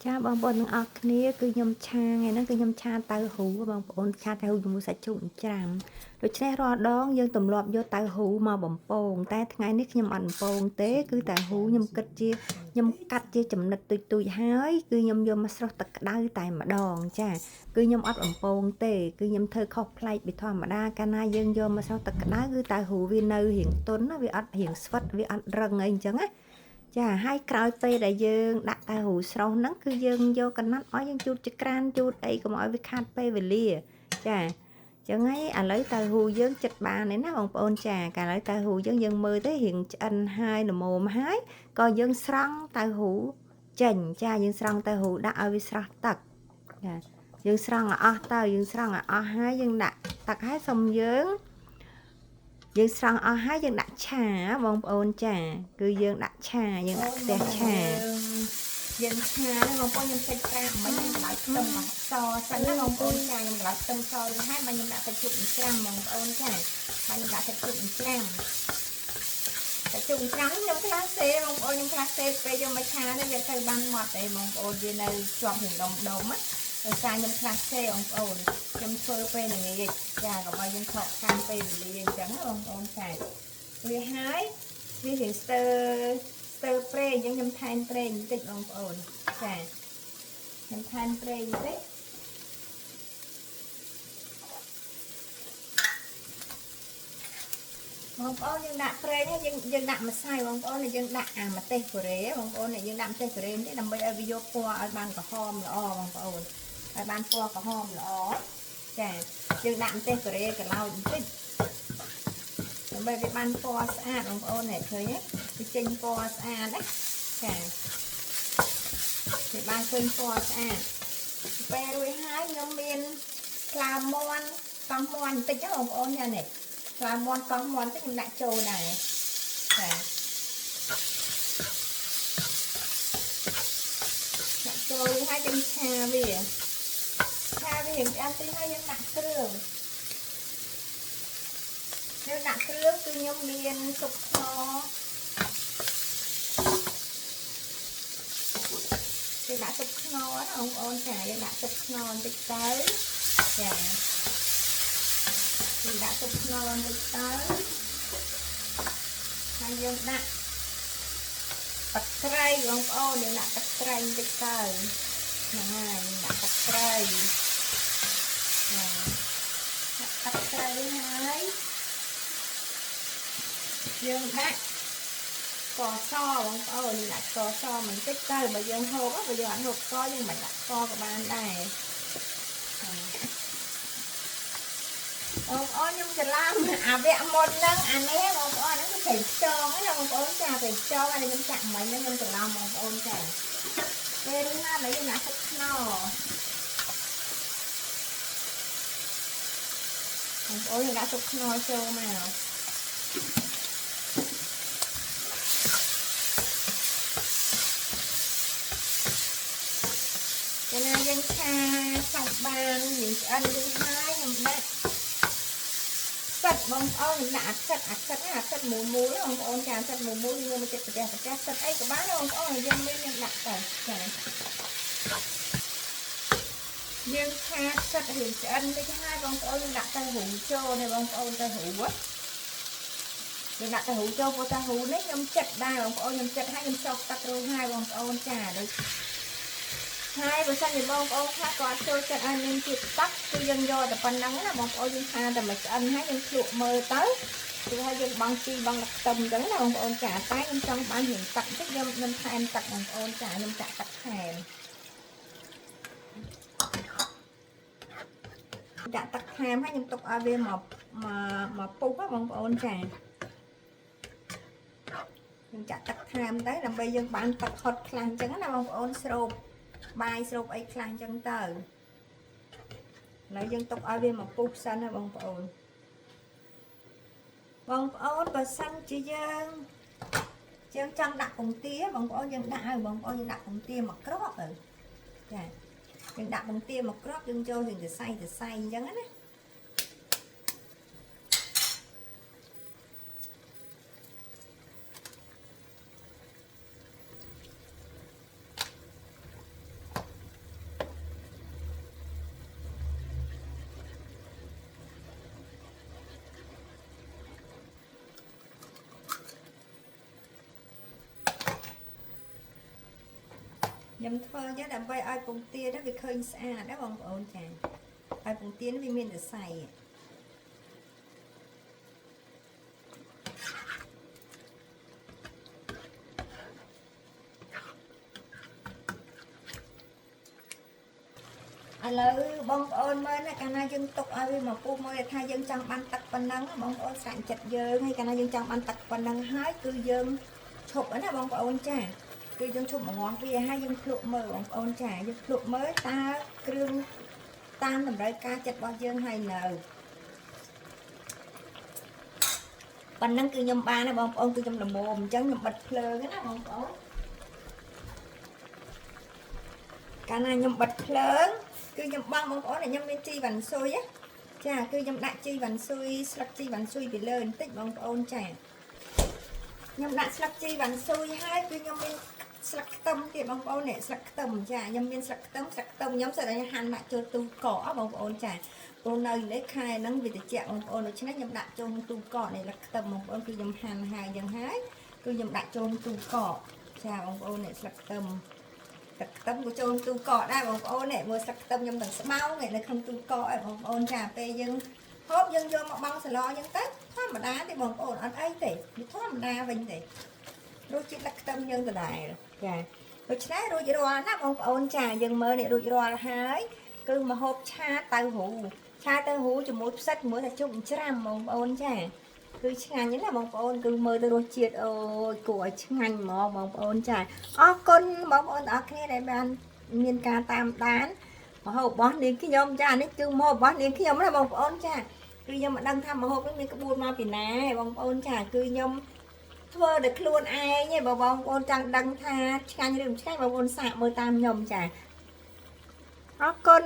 ចាបងប្អូនទាំងអស់គ្នាគឺខ្ញុំឆាថ្ងៃហ្នឹងគឺខ្ញុំឆាតៅហ៊ូបងប្អូនឆាតៅហ៊ូជាមួយសាច់ជ្រូកច្រាំដូច្នេះរាល់ដងយើងទម្លាប់យកតៅហ៊ូមកបំពងតែថ្ងៃនេះខ្ញុំអត់បំពងទេគឺតៅហ៊ូខ្ញុំគិតជាខ្ញុំកាត់ជាចំណិតទូចហើយគឺខ្ញុំយកមកស្រុះទឹកក្តៅតែម្ដងចាគឺខ្ញុំអត់បំពងទេគឺខ្ញុំធ្វើខុសប្លែកពីធម្មតាកាលណាយើងយកមកស្រុះទឹកក្តៅគឺតៅហ៊ូវានៅរៀងទន់វាអត់រៀងស្វិតវាអត់រឹងអីអញ្ចឹងណាចាហើយក្រោយពេលដែលយើងដាក់តៅហ៊ូស្រស់ហ្នឹងគឺយើងយកកណាត់ឲ្យយើងជូតចក្រានជូតអីកុំឲ្យវាខាតពេលវេលាចាចឹងហើយឥឡូវតៅហ៊ូយើងចិត្តបានហើយណាបងប្អូនចាកាលឥឡូវតៅហ៊ូយើងមើលទៅរៀងឆ្អិនហើយល្មមហើយក៏យើងស្រង់តៅហ៊ូចេញចាយើងស្រង់តៅហ៊ូដាក់ឲ្យវាស្រស់ទឹកចាយើងស្រង់ឲ្យអស់ទៅយើងស្រង់ឲ្យអស់ហើយយើងដាក់ទឹកឲ្យសុំយើងស្រង់អស់ហើយយើងដាក់ឆាបងប្អូនចាគឺយើងដាក់ឆាយើងដាក់ខ្ទះឆាយើងឆាបងប្អូនខ្ញុំសេចក្រាមិនខ្ញុំដាក់ខ្ទឹមសសិនណាបងប្អូនចាខ្ញុំដាក់ខ្ទឹមសរួចហើយមកខ្ញុំដាក់សាច់ជ្រូកច្រាំបងប្អូនចាមកខ្ញុំដាក់សាច់ជ្រូកច្រាំខ្ញុំខ្លះសេបងប្អូនខ្ញុំខ្លះសេពេលយកមកឆានេះវាទៅបានម៉ត់អីបងប្អូនវានៅជាប់នឹងដុំណាដោយសារខ្ញុំខ្លះសេបងប្អូនខ្ញុំធ្វើពេលល្ងាចចាកុំឲ្យយើងខកខានពេលវេលាអញ្ចឹងបងប្អូនចាវាហើយវារៀងស្ទើរប្រេងអញ្ចឹងខ្ញុំថែមប្រេងបន្តិចបងប្អូនចាខ្ញុំថែមប្រេងបន្តិចបងប្អូនយើងដាក់ប្រេងហើយយើងដាក់ម្សៅបងប្អូនយើងដាក់អាម្ទេសកូរ៉េបងប្អូនយើងដាក់ម្ទេសកូរ៉េនេះដើម្បីឲ្យវាយកពណ៌ឲ្យបានក្រហមល្អបងប្អូនឲ្យបានពណ៌ក្រហមល្អចាយើងដាក់ម្ទេសកូរ៉េកន្លោចបន្តិចដើម្បីវាបានពណ៌ស្អាតបងប្អូនឃើញទេវាចេញពណ៌ស្អាតណាចាវាបានឃើញពណ៌ស្អាតពេលរួចហើយខ្ញុំមានស្លាមាន់កោះមាន់បន្តិចបងប្អូនញ៉ាំនេះស្លាមាន់កោះមាន់ទៅខ្ញុំដាក់ចូលដែរចាដាក់ចូលហើយខ្ញុំឆាវារៀងឆ្អិនតិចហើយយើងដាក់គ្រឿងគឺខ្ញុំមានស៊ុបខ្នុរយើងដាក់ស៊ុបខ្នុរណាបងប្អូនចាយើងដាក់ស៊ុបខ្នុរបន្តិចទៅចាយើងដាក់ស៊ុបខ្នុរបន្តិចទៅហើយយើងដាក់ទឹកត្រីបងប្អូនយើងដាក់ទឹកត្រីបន្តិចទៅហ្នឹងហើយដាក់ទឹកត្រីទឹកត្រីហើយយើងដាក់ស្ករសបងប្អូនដាក់ស្ករសបន្តិចទៅបើយើងហូបបើយើងអត់ហូបស្ករយើងមិនដាក់ស្ករក៏បានដែរបងប្អូនខ្ញុំច្រឡំអាវគ្គមុនហ្នឹងអានេះបងប្អូនហ្នឹងគឺត្រីខ្យងណាបងប្អូនចាត្រីខ្យងហើយខ្ញុំចាក់មិញហ្នឹងខ្ញុំច្រឡំបងប្អូនចាពេលនេះណាបើយើងដាក់ទឹកខ្នុរបងប្អូនយើងដាក់ទឹកខ្នុរចូលមកកាលណាយើងឆាxongបានយើងឆ្អិនទៅហើយខ្ញុំដាក់សិតបងប្អូនខ្ញុំដាក់អាសិតមូលបងប្អូនចាសិតមូលយើងមកចិត្តប្រទេសសិតអីក៏បានបងប្អូនយើងមានយើងដាក់ទៅចាយើងឆាសិតរៀងឆ្អិនតិចហើយបងប្អូនយើងដាក់ទៅហ៊ូចូលនេះបងប្អូនទៅហ៊ូយើងដាក់ទៅហ៊ូចូលព្រោះទៅហ៊ូនេះខ្ញុំចិត្តដែរបងប្អូនខ្ញុំចិត្តហើយខ្ញុំចោកទឹករួចហើយបងប្អូនចាដូចហើយបើសិនជាបងប្អូនខ្លះក៏អត់ចូលចិត្តឲ្យមានជាតិទឹកគឺយើងយកតែប៉ុណ្ណឹងណាបងប្អូនយើងឆាតែមួយឆ្អិនហើយយើងភ្លក់មើលទៅគឺឲ្យយើងបង់ខ្ទឹមទៅណាបងប្អូនចាតែខ្ញុំចង់បានរៀងទឹកតិចខ្ញុំថែមទឹកបងប្អូនចាខ្ញុំចាក់ទឹកថែមចាក់ទឹកថែមហើយខ្ញុំទុកឲ្យវាមកពុះណាបងប្អូនចាខ្ញុំចាក់ទឹកថែមទៅដើម្បីយើងបានទឹកហត់ខ្លាំងអញ្ចឹងណាបងប្អូនស្រូបបាយស្រូបអីខ្លះអញ្ចឹងទៅឥឡូវយើងទុកឲ្យវាមកពុះសិនណាបងប្អូនបើសិនជាយើងចង់ដាក់ពងទាបងប្អូនយើងដាក់ឲ្យបងប្អូនយើងដាក់ពងទាមកគ្រាប់ទៅចាយើងដាក់ពងទាមកគ្រាប់យើងចូលយើងសរសៃអញ្ចឹងណា nhầm thơ nhé đầm bay ai bông tia đó vì khơi xa đó bông ôn chàng ai bông tia nó vì miền được xài ឥឡូវបងប្អូនមើលណាកាលណាយើងទុកឲ្យវាមកពុះមួយថាយើងចង់បានទឹកប៉ុណ្ណឹងបងប្អូនស្រាច់ចិត្តយើងហើយកាលណាយើងចង់បានទឹកប៉ុណ្ណឹងហើយគឺយើងឈប់ណាបងប្អូនចាគឺយើងឈប់មកងាស់វាហើយយើងភ្លក់មើលបងប្អូនចាយើងភ្លក់មើលតើគ្រឿងតាមតម្រូវការចិត្តរបស់យើងហើយនៅប៉ុណ្ណឹងគឺខ្ញុំបានណាបងប្អូនគឺខ្ញុំល្មមអញ្ចឹងខ្ញុំបិទភ្លើងណាបងប្អូនកាលណាខ្ញុំបិទភ្លើងគឺខ្ញុំបងប្អូនខ្ញុំមានជីវ៉ាន់ស៊ុយចាគឺខ្ញុំដាក់ជីវ៉ាន់ស៊ុយស្លឹកជីវ៉ាន់ស៊ុយពីលើបន្តិចបងប្អូនចាខ្ញុំដាក់ស្លឹកជីវ៉ាន់ស៊ុយហើយគឺខ្ញុំមានស្លឹកខ្ទឹមទៀតបងប្អូននេះស្លឹកខ្ទឹមចាខ្ញុំមានស្លឹកខ្ទឹមខ្ញុំសិតតែហាន់ដាក់ចូលទូកកបងប្អូនចាព្រោះនៅនេះខែហ្នឹងវាត្រជាក់បងប្អូនដូច្នេះខ្ញុំដាក់ចូលទូកកនេះស្លឹកខ្ទឹមបងប្អូនគឺខ្ញុំហាន់ហើយយ៉ាងហើយគឺខ្ញុំដាក់ចូលទូកកចាបងប្អូននេះស្លឹកខ្ទឹមទឹកខ្ទឹមក៏ចូលទូកកដែរបងប្អូននេះមើលស្លឹកខ្ទឹមខ្ញុំទាំងស្មៅនៅក្នុងទូកកឲ្យបងប្អូនចាពេលយើងហូបយើងយកមកបង់សឡអញ្ចឹងទៅធម្មតាទេបងប្អូនអត់អីទេវាធម្មតាវិញទេរសជាតិទឹកខ្ទឹមយើងដដែលចាដូច្នេះរួចរាល់ណាបងប្អូនចាយើងមើលនេះរួចរាល់ហើយគឺមកហូបឆាតៅហ៊ូជាមួយផ្សិតជាមួយតែជុំច្រាំបងប្អូនចាគឺឆ្ងាញ់ណាបងប្អូនគឺមើលទៅរសជាតិអូយគួរឲ្យឆ្ងាញ់ហ្មងបងប្អូនចាអរគុណបងប្អូនទាំងអស់គ្នាដែលបានមានការតាមដានម្ហូបរបស់នាងខ្ញុំចានេះគឺម្ហូបរបស់នាងខ្ញុំណាបងប្អូនចាគឺខ្ញុំមិនដឹងថាម្ហូបនេះមានក្បួនមកពីណាបងប្អូនចាគឺខ្ញុំធ្វើដោយខ្លួនឯងឯងបងប្អូនចង់ដឹងថាឆ្ងាញ់ឬមិនឆ្ងាញ់បងប្អូនសាកមើលតាមខ្ញុំចាអរគុណ